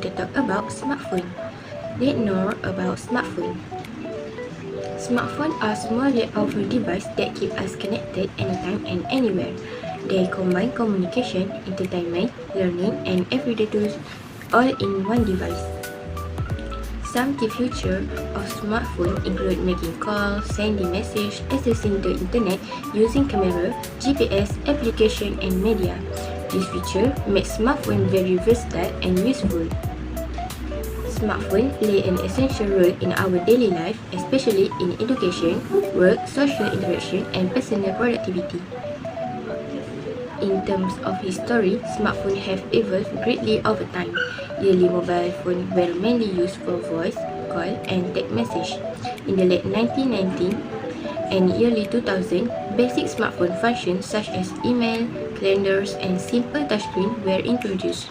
to talk about smartphone. Let's know about smartphone. Smartphones are small yet powerful devices that keep us connected anytime and anywhere. They combine communication, entertainment, learning, and everyday tools all in one device. Some key features of smartphone include making calls, sending messages, accessing the internet using camera, GPS, application, and media. This feature makes smartphone very versatile and useful. Smartphones play an essential role in our daily life, especially in education, work, social interaction, and personal productivity. In terms of history, smartphones have evolved greatly over time. Early mobile phones were mainly used for voice, call, and text message. In the late 1990s and early 2000s, basic smartphone functions such as email, calendars, and simple touchscreen were introduced.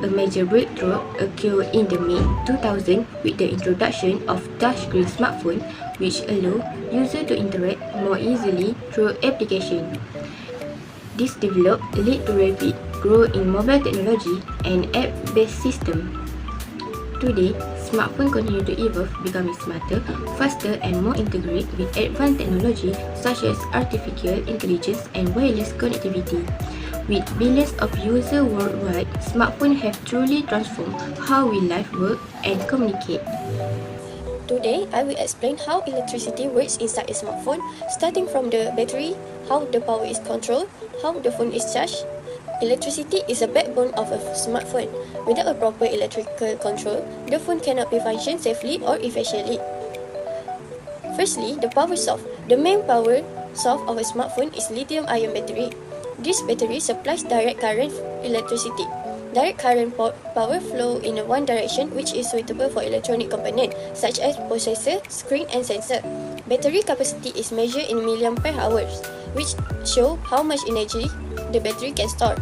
A major breakthrough occurred in the mid-2000s with the introduction of touchscreen smartphones, which allow users to interact more easily through applications. This development led to rapid growth in mobile technology and app-based systems. Today, smartphones continue to evolve, becoming smarter, faster, and more integrated with advanced technology such as artificial intelligence and wireless connectivity. With billions of users worldwide, smartphones have truly transformed how we live, work, and communicate. Today, I will explain how electricity works inside a smartphone, starting from the battery, how the power is controlled, how the phone is charged. Electricity is a backbone of a smartphone. Without a proper electrical control, the phone cannot be functioned safely or efficiently. Firstly, the power source. The main power source of a smartphone is lithium-ion battery. This battery supplies direct current electricity. Direct current power flow in one direction, which is suitable for electronic components such as processor, screen, and sensor. Battery capacity is measured in milliampere hours, which show how much energy the battery can store.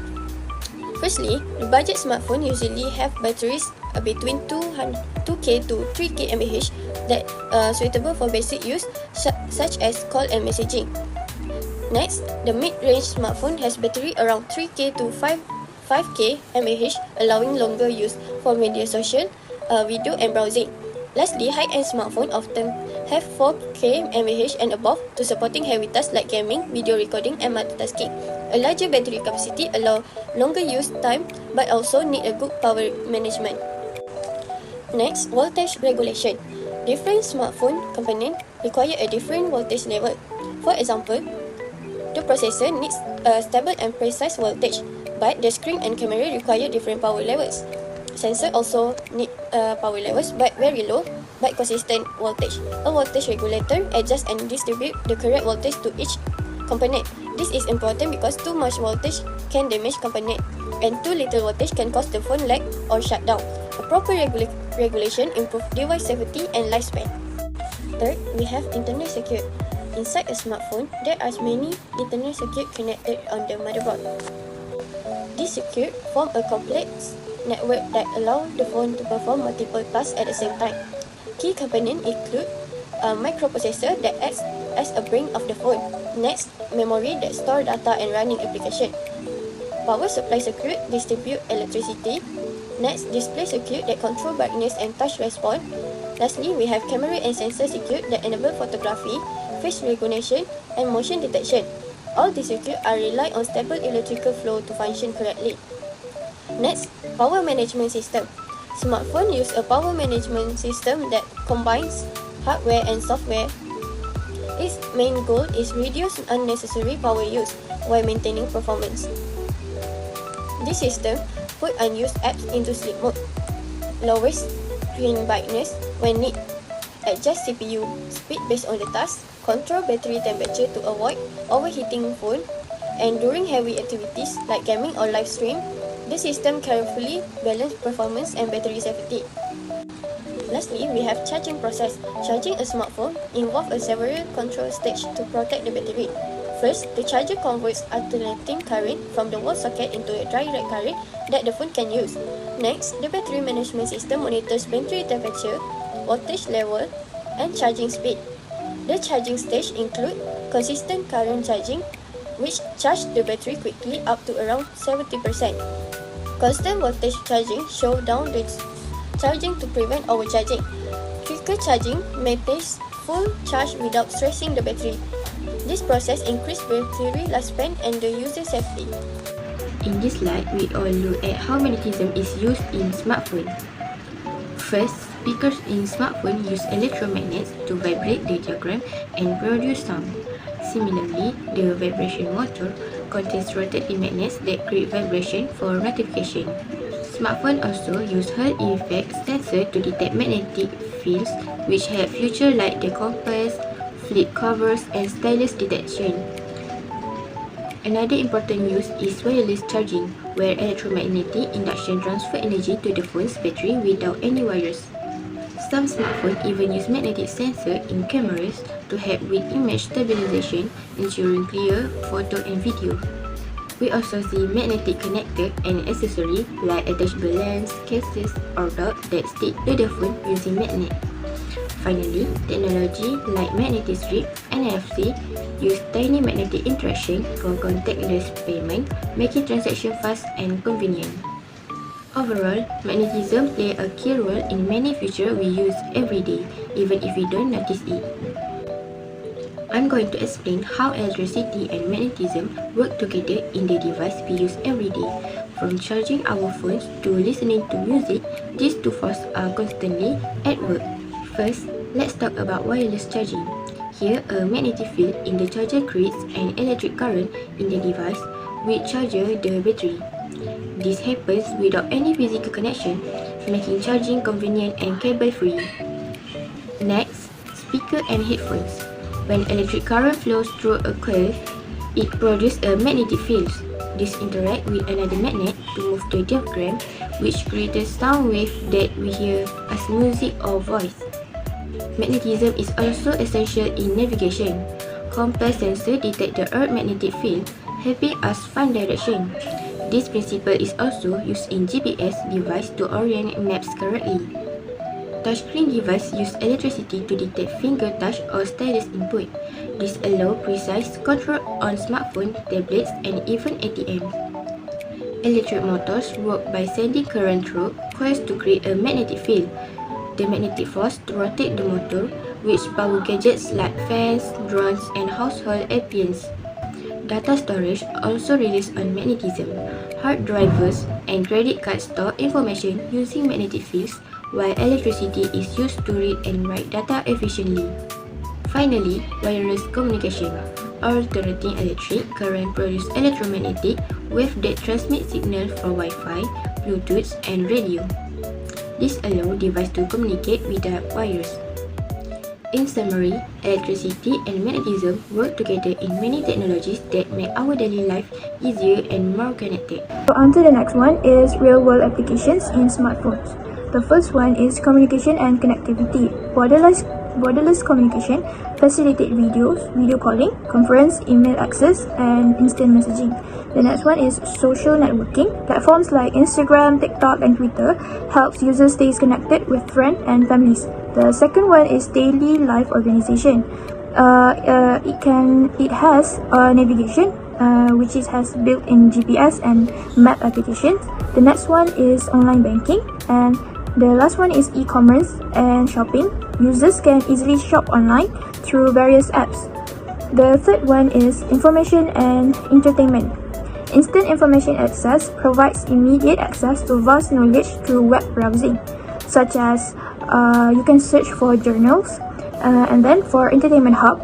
Firstly, the budget smartphone usually have batteries between 2K to 3K mAh that are suitable for basic use such as call and messaging. Next, the mid-range smartphone has battery around 3K to 5K mAh, allowing longer use for media, social, video, and browsing. Lastly, high-end smartphones often have 4K mAh and above to supporting heavy tasks like gaming, video recording, and multitasking. A larger battery capacity allows longer use time but also need a good power management. Next, voltage regulation. Different smartphone components require a different voltage level. For example, the processor needs a stable and precise voltage, but the screen and camera require different power levels. Sensor also need power levels but very low but consistent voltage. A voltage regulator adjusts and distributes the correct voltage to each component. This is important because too much voltage can damage component and too little voltage can cause the phone lag or shut down. A proper regulation improves device safety and lifespan. Third, we have internet circuit. Inside a smartphone, there are many internet circuits connected on the motherboard. This circuit form a complex network that allows the phone to perform multiple tasks at the same time. Key components include a microprocessor that acts as a brain of the phone. Next, memory that stores data and running application. Power supply circuit distribute electricity. Next, display circuit that control brightness and touch response. Lastly, we have camera and sensor circuit that enable photography, face recognition, and motion detection. All these circuits are rely on stable electrical flow to function correctly. Next, power management system. Smartphone use a power management system that combines hardware and software. Its main goal is reduce unnecessary power use while maintaining performance. This system put unused apps into sleep mode, lowers screen brightness when need, adjust CPU speed based on the task, control battery temperature to avoid overheating phone, and during heavy activities like gaming or live stream, the system carefully balances performance and battery safety. Lastly, we have charging process. Charging a smartphone involves several control stages to protect the battery. First, the charger converts alternating current from the wall socket into a direct current that the phone can use. Next, the battery management system monitors battery temperature, voltage level, and charging speed. The charging stage include consistent current charging, which charge the battery quickly up to around 70%. Constant voltage charging shows down the charging to prevent overcharging. Quicker charging maintains full charge without stressing the battery. This process increases battery lifespan and the user safety. In this slide, we all look at how magnetism is used in smartphone. First, speakers in smartphone use electromagnets to vibrate the diaphragm and produce sound. Similarly, the vibration motor contains rotating magnets that create vibration for notification. Smartphones also use Hall effect sensor to detect magnetic fields, which have features like the compass, flip covers, and stylus detection. Another important use is wireless charging, where electromagnetic induction transfers energy to the phone's battery without any wires. Some smartphones even use magnetic sensors in cameras to help with image stabilization, ensuring clear photo and video. We also see magnetic connector and accessories like attachable lens, cases, or dots that stick to the phone using magnet. Finally, technology like magnetic strip and NFC use tiny magnetic interaction for contactless payment, making transactions fast and convenient. Overall, magnetism plays a key role in many features we use every day, even if we don't notice it. I'm going to explain how electricity and magnetism work together in the device we use every day. From charging our phones to listening to music, these two forces are constantly at work. First, let's talk about wireless charging. Here, a magnetic field in the charger creates an electric current in the device, which charges the battery. This happens without any physical connection, making charging convenient and cable-free. Next, speaker and headphones. When electric current flows through a coil, it produces a magnetic field. This interacts with another magnet to move the diaphragm, which creates a sound wave that we hear as music or voice. Magnetism is also essential in navigation. Compass sensors detect the Earth's magnetic field, helping us find direction. This principle is also used in GPS devices to orient maps correctly. Touchscreen devices use electricity to detect finger touch or stylus input. This allows precise control on smartphones, tablets, and even ATM. Electric motors work by sending current through coils to create a magnetic field. The magnetic force to rotate the motor, which power gadgets like fans, drones, and household appliances. Data storage also relies on magnetism. Hard drives and credit cards store information using magnetic fields, while electricity is used to read and write data efficiently. Finally, wireless communication. Alternating electric current produces electromagnetic waves that transmit signals for Wi-Fi, Bluetooth, and radio. This allows devices to communicate without wires. In summary, electricity and magnetism work together in many technologies that make our daily life easier and more connected. So on to the next one is real-world applications in smartphones. The first one is communication and connectivity. Borderless communication facilitate video calling, conference, email access, and instant messaging. The next one is social networking. Platforms like Instagram, TikTok, and Twitter helps users stay connected with friends and families. The second one is daily life organization. It has navigation, which has built-in GPS and map applications. The next one is online banking, and the last one is e-commerce and shopping. Users can easily shop online through various apps. The third one is information and entertainment. Instant information access provides immediate access to vast knowledge through web browsing, such as you can search for journals, and then for entertainment hub,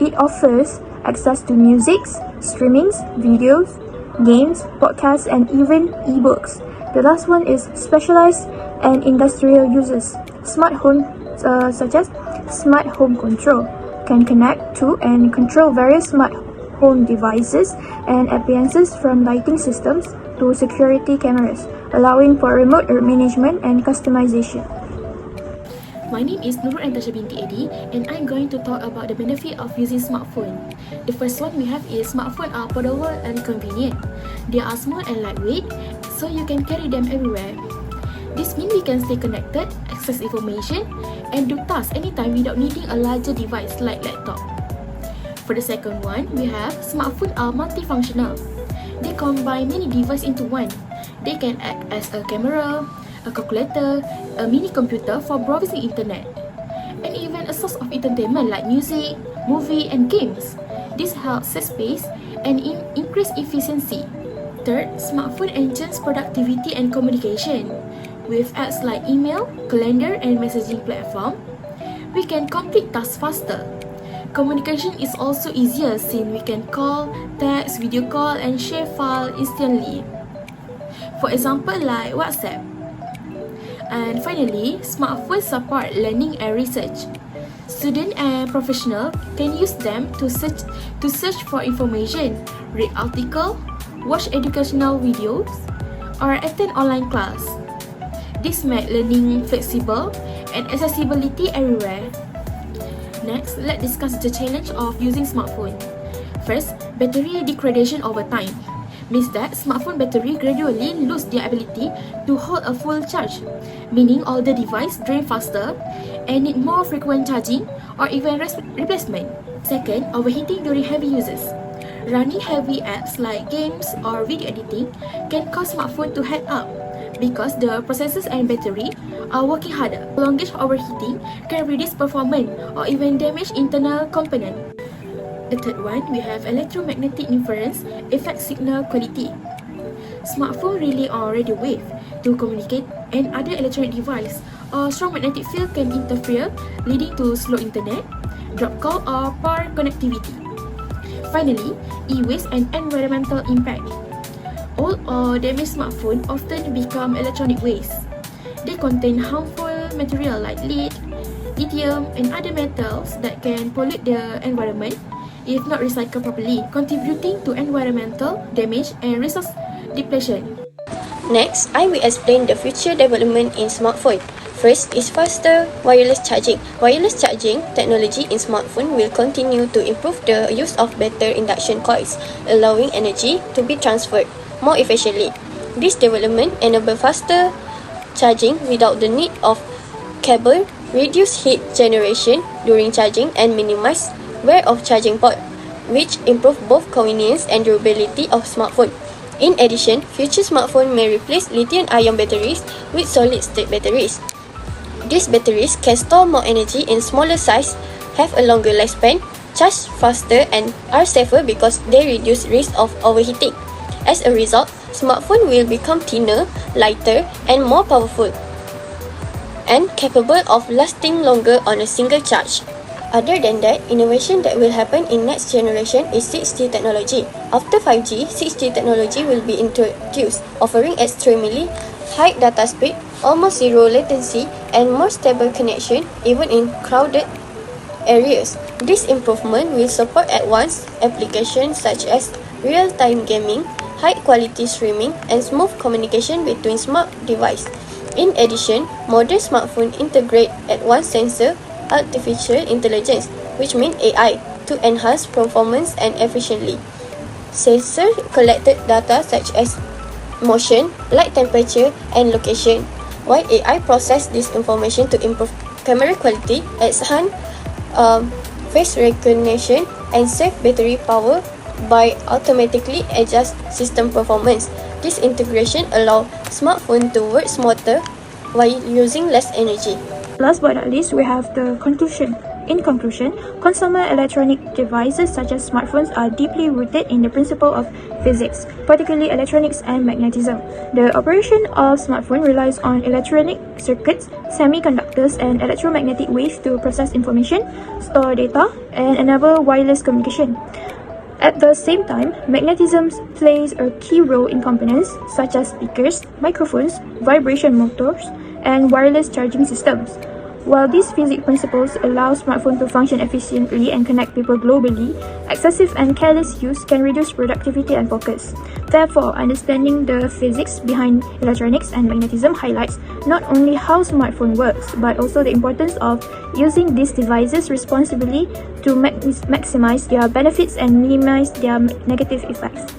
it offers access to music, streamings, videos, games, podcasts, and even ebooks. The last one is specialized and industrial uses. Smart home, such as smart home control, can connect to and control various smart home devices and appliances, from lighting systems to security cameras, allowing for remote management and customization. My name is Nurul Antasha binti Edi, and I'm going to talk about the benefit of using smartphone. The first one we have is smartphones are portable and convenient. They are small and lightweight, so you can carry them everywhere. This means we can stay connected, access information, and do tasks anytime without needing a larger device like laptop. For the second one, we have smartphones are multifunctional. They combine many devices into one. They can act as a camera, a calculator, a mini computer for browsing internet, and even a source of entertainment like music, movie, and games. This helps save space and increase efficiency. Third, smartphone enhances productivity and communication. With apps like email, calendar, and messaging platform, we can complete tasks faster. Communication is also easier since we can call, text, video call, and share files instantly. For example, like WhatsApp. And finally, smartphones support learning and research. Students and professionals can use them to search for information, read articles, watch educational videos, or attend online class. This makes learning flexible and accessibility everywhere. Next, let's discuss the challenge of using smartphone. First, battery degradation over time. Means that smartphone battery gradually lose their ability to hold a full charge, meaning older device drain faster and need more frequent charging or even replacement. Second, overheating during heavy uses. Running heavy apps like games or video editing can cause smartphone to heat up because the processors and battery are working harder. Prolonged overheating can reduce performance or even damage internal components. The third one, we have electromagnetic interference affect signal quality. Smartphone rely on radio wave to communicate and other electronic device or strong magnetic field can interfere, leading to slow internet, drop call or poor connectivity. Finally, e-waste and environmental impact. Old or damaged smartphones often become electronic waste. They contain harmful material like lead, lithium, and other metals that can pollute the environment if not recycled properly, contributing to environmental damage and resource depletion. Next, I will explain the future development in smartphone. First is faster wireless charging. Wireless charging technology in smartphone will continue to improve the use of better induction coils, allowing energy to be transferred more efficiently. This development enables faster charging without the need of cable, reduce heat generation during charging, and minimize wear of charging port, which improve both convenience and durability of smartphone. In addition, future smartphones may replace lithium-ion batteries with solid-state batteries. These batteries can store more energy in smaller size, have a longer lifespan, charge faster, and are safer because they reduce risk of overheating. As a result, smartphone will become thinner, lighter, and more powerful, and capable of lasting longer on a single charge. Other than that, innovation that will happen in next generation is 6G technology. After 5G, 6G technology will be introduced, offering extremely high data speed, almost zero latency, and more stable connection even in crowded areas. This improvement will support advanced applications such as real-time gaming, high-quality streaming, and smooth communication between smart devices. In addition, modern smartphones integrate advanced sensor, artificial intelligence, which means AI, to enhance performance and efficiently. Sensors collected data such as motion, light temperature, and location, while AI process this information to improve camera quality, enhance face recognition, and save battery power by automatically adjust system performance. This integration allows smartphone to work smarter while using less energy. Last but not least, we have the conclusion. In conclusion, consumer electronic devices such as smartphones are deeply rooted in the principle of physics, particularly electronics and magnetism. The operation of smartphone relies on electronic circuits, semiconductors, and electromagnetic waves to process information, store data, and enable wireless communication. At the same time, magnetism plays a key role in components such as speakers, microphones, vibration motors, and wireless charging systems. While these physics principles allow smartphones to function efficiently and connect people globally, excessive and careless use can reduce productivity and focus. Therefore, understanding the physics behind electronics and magnetism highlights not only how smartphone works, but also the importance of using these devices responsibly to maximize their benefits and minimize their negative effects.